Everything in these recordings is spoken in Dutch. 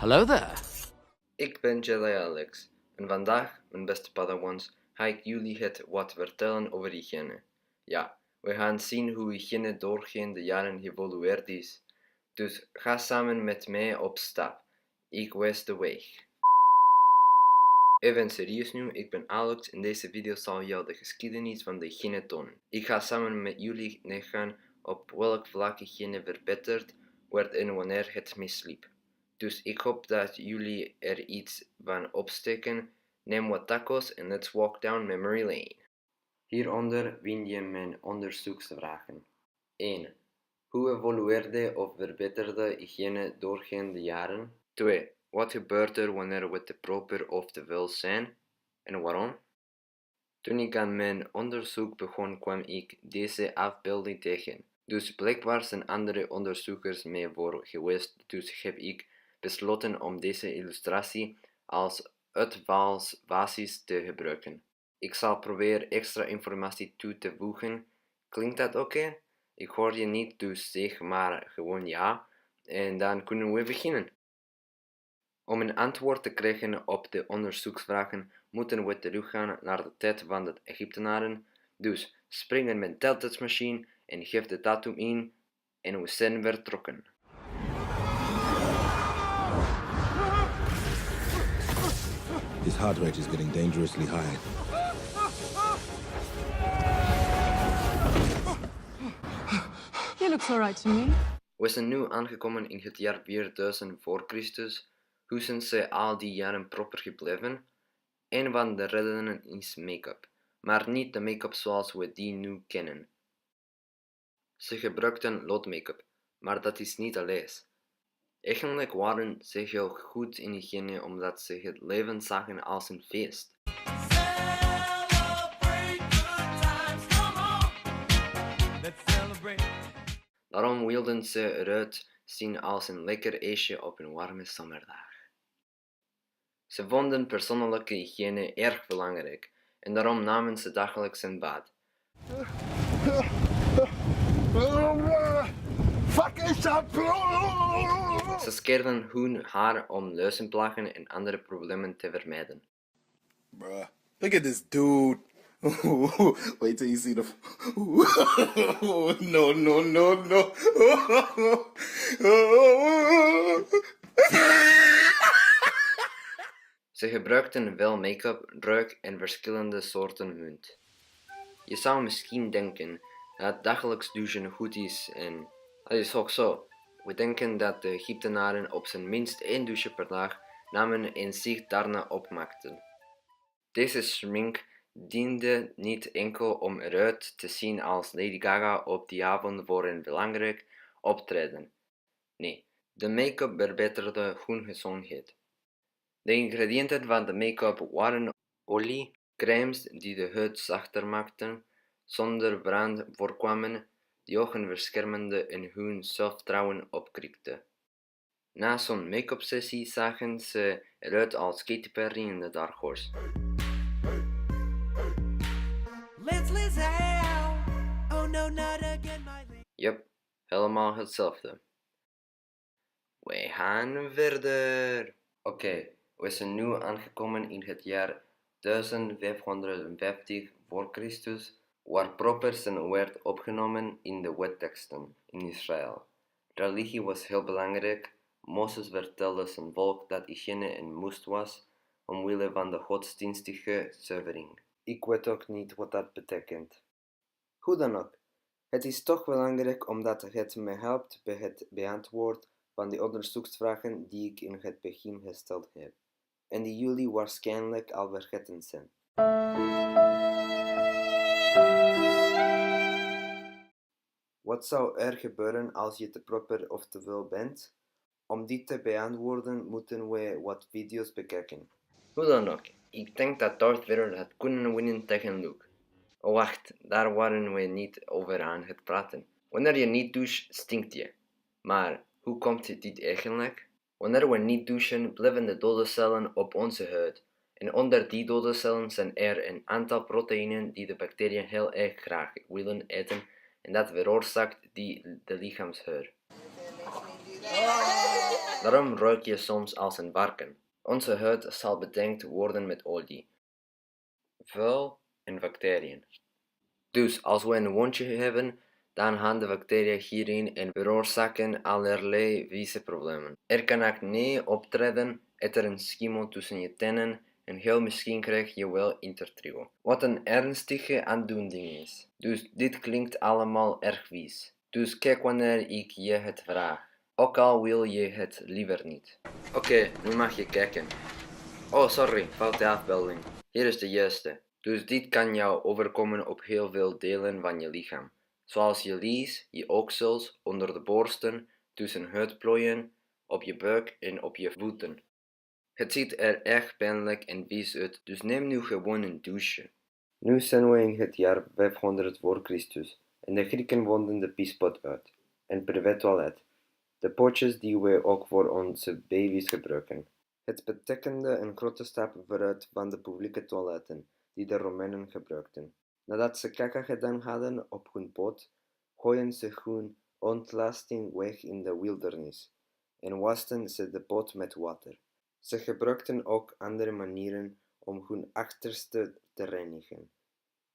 Hello there. Ik ben Jedi Alex en vandaag, mijn beste padawans, ga ik jullie het wat vertellen over hygiëne. Ja, we gaan zien hoe hygiëne doorheen de jaren geëvolueerd is. Dus ga samen met mij op stap. Ik wijs de weg. Even serieus nu, ik ben Alex en deze video zal jou de geschiedenis van de hygiëne tonen. Ik ga samen met jullie nagaan op welk vlak hygiëne verbeterd werd en wanneer het misliep. Dus ik hoop dat jullie er iets van opsteken. Neem wat tacos en let's walk down memory lane. Hieronder vind je mijn onderzoeksvragen. 1. Hoe evolueerde of verbeterde hygiëne doorheen de jaren? 2. Wat gebeurt er wanneer we te proper of te veel zijn? En waarom? Toen ik aan mijn onderzoek begon kwam ik deze afbeelding tegen. Dus blijkbaar zijn andere onderzoekers mee voor geweest, dus heb ik besloten om deze illustratie als uitvalsbasis te gebruiken. Ik zal proberen extra informatie toe te voegen. Klinkt dat oké? Ik hoor je niet, dus zeg maar gewoon ja en dan kunnen we beginnen. Om een antwoord te krijgen op de onderzoeksvragen moeten we teruggaan naar de tijd van de Egyptenaren. Dus springen met de tijdmachine en geef de datum in en we zijn vertrokken. His heart rate is getting dangerously high. He looks alright to me. We zijn nu aangekomen in het jaar 4000 voor Christus. Hoe zijn ze al die jaren proper gebleven? Een van de redenen is make-up, maar niet de make-up zoals we die nu kennen. Ze gebruikten lood-make-up, maar dat is niet alles. Eigenlijk waren ze heel goed in hygiëne omdat ze het leven zagen als een feest. Daarom wilden ze eruit zien als een lekker ijsje op een warme zomerdag. Ze vonden persoonlijke hygiëne erg belangrijk en daarom namen ze dagelijks een bad. Ze scheerden hun haar om luizenplagen en andere problemen te vermijden. Bruh, look at this dude. Wait till you see the. No, no, no, no. Ze gebruikten veel make-up, ruik en verschillende soorten munt. Je zou misschien denken dat dagelijks douchen goed is en dat is ook zo. We denken dat de Egyptenaren op zijn minst 1 douche per dag namen en zich daarna opmaakten. Deze schmink diende niet enkel om eruit te zien als Lady Gaga op die avond voor een belangrijk optreden. Nee, de make-up verbeterde hun gezondheid. De ingrediënten van de make-up waren olie, crèmes die de huid zachter maakten, zonder brand voorkwamen, die ogen beschermende en hun zelfvertrouwen opkrikten. Na zo'n make-up sessie zagen ze eruit als Katy Perry en de Dark Horse. Yep, helemaal hetzelfde. We gaan verder. Oké, we zijn nu aangekomen in het jaar 1550 voor Christus, waar proper zijn werd opgenomen in de wetteksten in Israël. Religie was heel belangrijk. Mozes vertelde zijn volk dat hygiëne een moest was, omwille van de godsdienstige zuivering. Ik weet ook niet wat dat betekent. Hoe dan ook, het is toch belangrijk omdat het me helpt bij het beantwoorden van de onderzoeksvragen die ik in het begin gesteld heb, en die jullie waarschijnlijk al vergeten zijn. Wat zou er gebeuren als je te proper of te veel bent? Om dit te beantwoorden moeten we wat video's bekijken. Hoe dan ook, ik denk dat Darth Vader had kunnen winnen tegen Luke. Oh wacht, daar waren we niet over aan het praten. Wanneer je niet doucht, stinkt je. Maar hoe komt dit eigenlijk? Wanneer we niet douchen, blijven de dode cellen op onze huid. En onder die dode cellen zijn er een aantal proteïnen die de bacteriën heel erg graag willen eten en dat veroorzaakt de lichaamsgeur. Daarom ruik je soms als een varken. Onze huid zal bedekt worden met olie, vuil en bacteriën. Dus als we een wondje hebben, dan gaan de bacteriën hierin en veroorzaken allerlei vieze problemen. Er kan acne optreden, er een schimmel tussen je tenen en heel misschien krijg je wel intertrigo. Wat een ernstige aandoening is. Dus dit klinkt allemaal erg vies. Dus kijk wanneer ik je het vraag. Ook al wil je het liever niet. Oké, nu mag je kijken. Oh, sorry, foute afbeelding. Hier is de juiste. Dus dit kan jou overkomen op heel veel delen van je lichaam. Zoals je lies, je oksels, onder de borsten, tussen huidplooien, op je buik en op je voeten. Het ziet er erg pijnlijk en vies uit, dus neem nu gewoon een douche. Nu zijn we in het jaar 500 voor Christus en de Grieken vonden de piespot uit. En privétoilet. De potjes die we ook voor onze baby's gebruiken. Het betekende een grote stap vooruit van de publieke toiletten die de Romeinen gebruikten. Nadat ze kaka gedaan hadden op hun pot, gooiden ze hun ontlasting weg in de wildernis en wasten ze de pot met water. Ze gebruikten ook andere manieren om hun achterste te reinigen,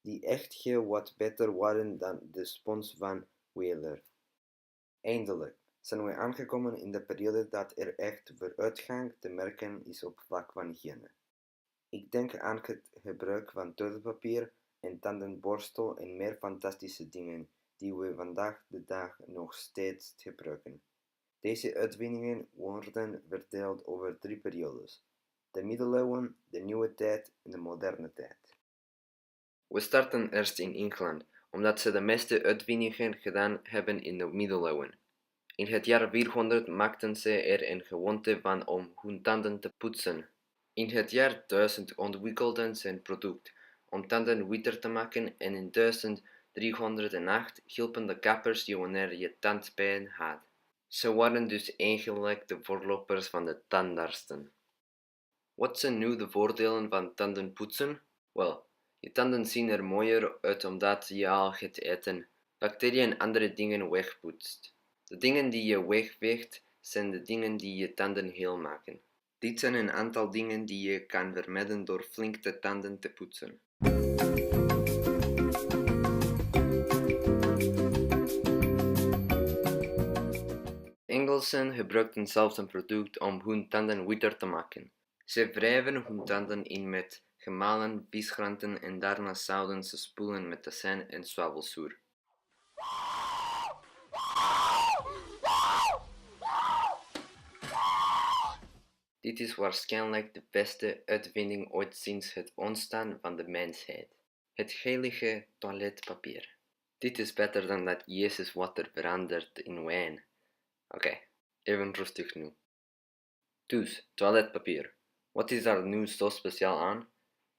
die echt heel wat beter waren dan de spons van Wheeler. Eindelijk zijn we aangekomen in de periode dat er echt vooruitgang te merken is op vlak van hygiëne. Ik denk aan het gebruik van toiletpapier en tandenborstel en meer fantastische dingen die we vandaag de dag nog steeds gebruiken. Deze uitvindingen worden verdeeld over 3 periodes: de middeleeuwen, de nieuwe tijd en de moderne tijd. We starten eerst in Engeland, omdat ze de meeste uitvindingen gedaan hebben in de middeleeuwen. In het jaar 400 maakten ze er een gewoonte van om hun tanden te poetsen. In het jaar 1000 ontwikkelden ze een product om tanden witter te maken en in 1308 hielpen de kappers je wanneer je tandpijn had. Ze waren dus eigenlijk de voorlopers van de tandartsen. Wat zijn nu de voordelen van tandenpoetsen? Wel, je tanden zien er mooier uit omdat je al het eten, bacteriën en andere dingen wegpoetst. De dingen die je wegveegt zijn de dingen die je tanden heel maken. Dit zijn een aantal dingen die je kan vermijden door flink de tanden te poetsen. Engelsen gebruikten zelfs een product om hun tanden witter te maken. Ze wrijven hun tanden in met gemalen visgranten en daarna zouden ze spoelen met azijn en zwavelzuur. Dit is waarschijnlijk de beste uitvinding ooit sinds het ontstaan van de mensheid. Het heilige toiletpapier. Dit is beter dan dat Jezus water verandert in wijn. Oké, even rustig nu. Dus, toiletpapier. Wat is daar nu zo speciaal aan?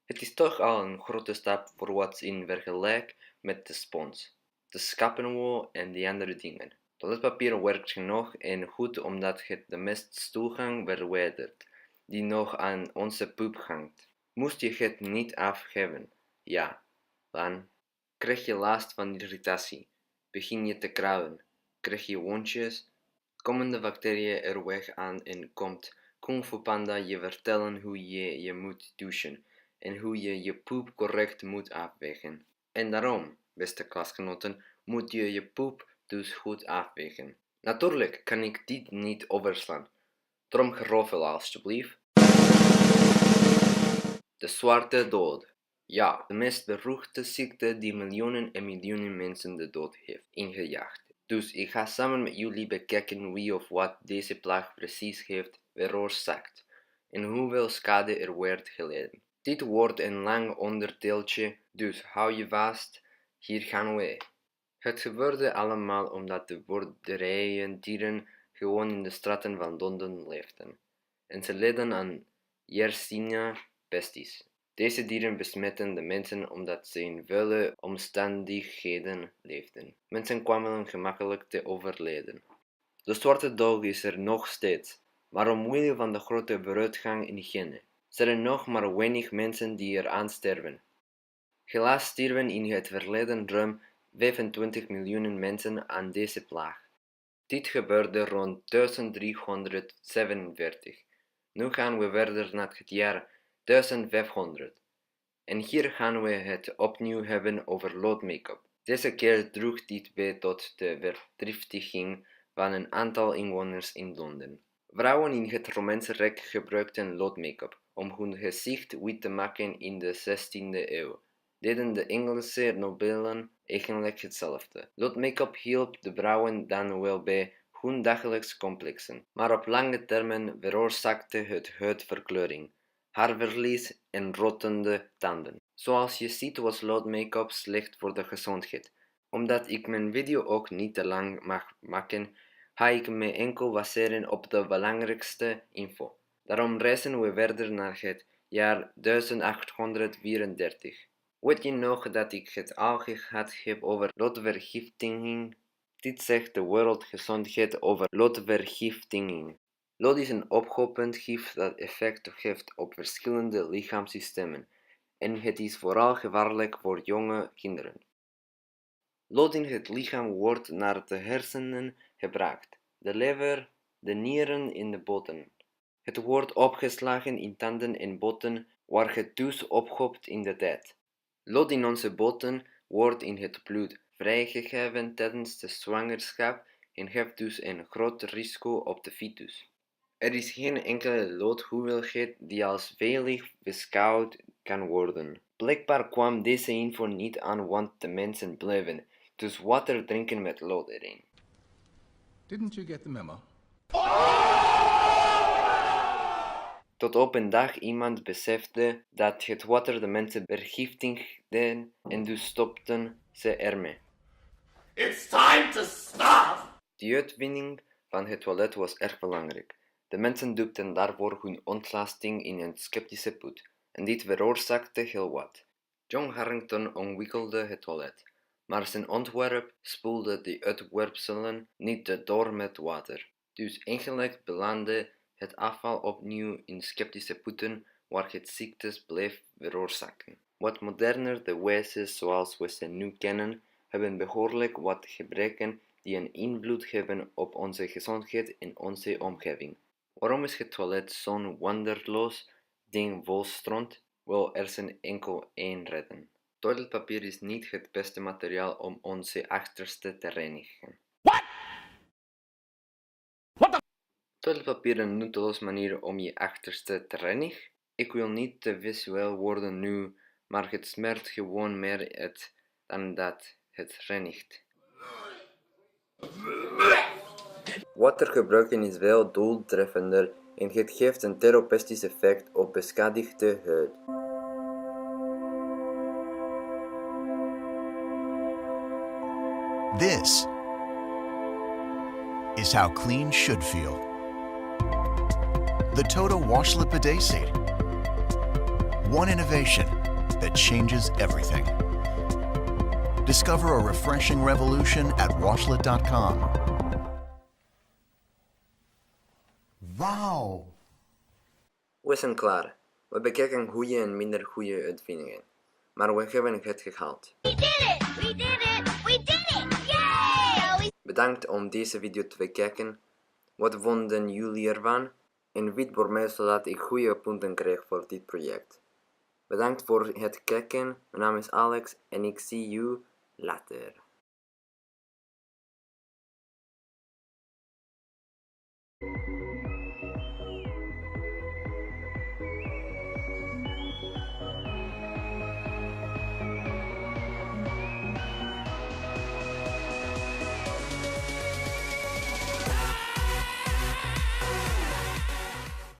Het is toch al een grote stap voorwaarts in vergelijking met de spons, de schappenwol en die andere dingen. Toiletpapier werkt genoeg en goed omdat het de meststoelgang verwijdert, die nog aan onze poep hangt. Moest je het niet afgeven, ja, dan krijg je last van irritatie, begin je te krabben, krijg je wondjes, komen de bacteriën er weg aan en komt Kung Fu Panda je vertellen hoe je moet douchen en hoe je je poep correct moet afwegen. En daarom, beste klasgenoten, moet je je poep dus goed afwegen. Natuurlijk kan ik dit niet overslaan. Daarom geroffel alsjeblieft. De zwarte dood. Ja, de meest beruchte ziekte die miljoenen en miljoenen mensen de dood heeft ingejaagd. Dus ik ga samen met jullie bekijken wie of wat deze plaag precies heeft veroorzaakt en hoeveel schade er werd geleden. Dit wordt een lang onderdeeltje, dus hou je vast, hier gaan we. Het gebeurde allemaal omdat de boerderijen dieren gewoon in de straten van Londen leefden en ze leden aan Yersinia pestis. Deze dieren besmetten de mensen omdat ze in vuile omstandigheden leefden. Mensen kwamen gemakkelijk te overlijden. De zwarte dood is er nog steeds, maar omwille van de grote vooruitgang in hygiëne zijn er nog maar weinig mensen die eraan sterven. Helaas stierven in het verleden ruim 25 miljoen mensen aan deze plaag. Dit gebeurde rond 1347. Nu gaan we verder naar het jaar 1500. En hier gaan we het opnieuw hebben over loodmake-up. Deze keer droeg dit bij tot de verdriftiging van een aantal inwoners in Londen. Vrouwen in het Romeinse Rijk gebruikten loodmake-up om hun gezicht wit te maken in de 16e eeuw. Deden de Engelse nobelen eigenlijk hetzelfde. Loodmake-up hielp de vrouwen dan wel bij hun dagelijks complexen, maar op lange termijn veroorzaakte het huidverkleuring, haarverlies en rottende tanden. Zoals je ziet was loodmake-up slecht voor de gezondheid. Omdat ik mijn video ook niet te lang mag maken, ga ik me enkel baseren op de belangrijkste info. Daarom reizen we verder naar het jaar 1834. Weet je nog dat ik het al gehad heb over loodvergiftiging? Dit zegt de Wereldgezondheid over loodvergiftiging. Lood is een opgehopend gif dat effect heeft op verschillende lichaamssystemen en het is vooral gevaarlijk voor jonge kinderen. Lood in het lichaam wordt naar de hersenen gebracht, de lever, de nieren en de botten. Het wordt opgeslagen in tanden en botten waar het dus ophoopt in de tijd. Lood in onze botten wordt in het bloed vrijgegeven tijdens de zwangerschap en heeft dus een groot risico op de fetus. Er is geen enkele loodhoeveelheid die als veilig beschouwd kan worden. Blijkbaar kwam deze info niet aan, want de mensen bleven dus water drinken met lood erin. Didn't you get the memo? Tot op een dag iemand besefte dat het water de mensen vergiftigde en dus stopten ze ermee. It's time to stop! De uitwinning van het toilet was erg belangrijk. De mensen dupten daarvoor hun ontlasting in een sceptische put, en dit veroorzaakte heel wat. John Harrington ontwikkelde het toilet, maar zijn ontwerp spoelde de uitwerpselen niet door met water. Dus eigenlijk belandde het afval opnieuw in sceptische putten waar het ziektes bleef veroorzaken. Wat moderner de wc's zoals we ze nu kennen, hebben behoorlijk wat gebreken die een invloed hebben op onze gezondheid en onze omgeving. Waarom is het toilet zo'n wonderloos ding vol stront? Wel, er zijn enkel één reden. Toiletpapier is niet het beste materiaal om onze achterste te reinigen. Toiletpapier een nutteloos manier om je achterste te reinigen? Ik wil niet te visueel worden nu, maar het smeert gewoon meer dan dat het reinigt. Water gebruiken is veel doeltreffender en het geeft een therapeutisch effect op beschadigde huid. This is how clean should feel. The Toto Wash Lipidase. One innovation that changes everything. Discover a refreshing revolution at washlet.com. Wow! We zijn klaar. We bekijken goede en minder goede uitvindingen. Maar we hebben het gehaald. We did it! We did it! We did it! Yay! Bedankt om deze video te bekijken. Wat vonden jullie ervan? En weet voor mij zodat ik goede punten krijg voor dit project. Bedankt voor het kijken. Mijn naam is Alex en ik zie you later.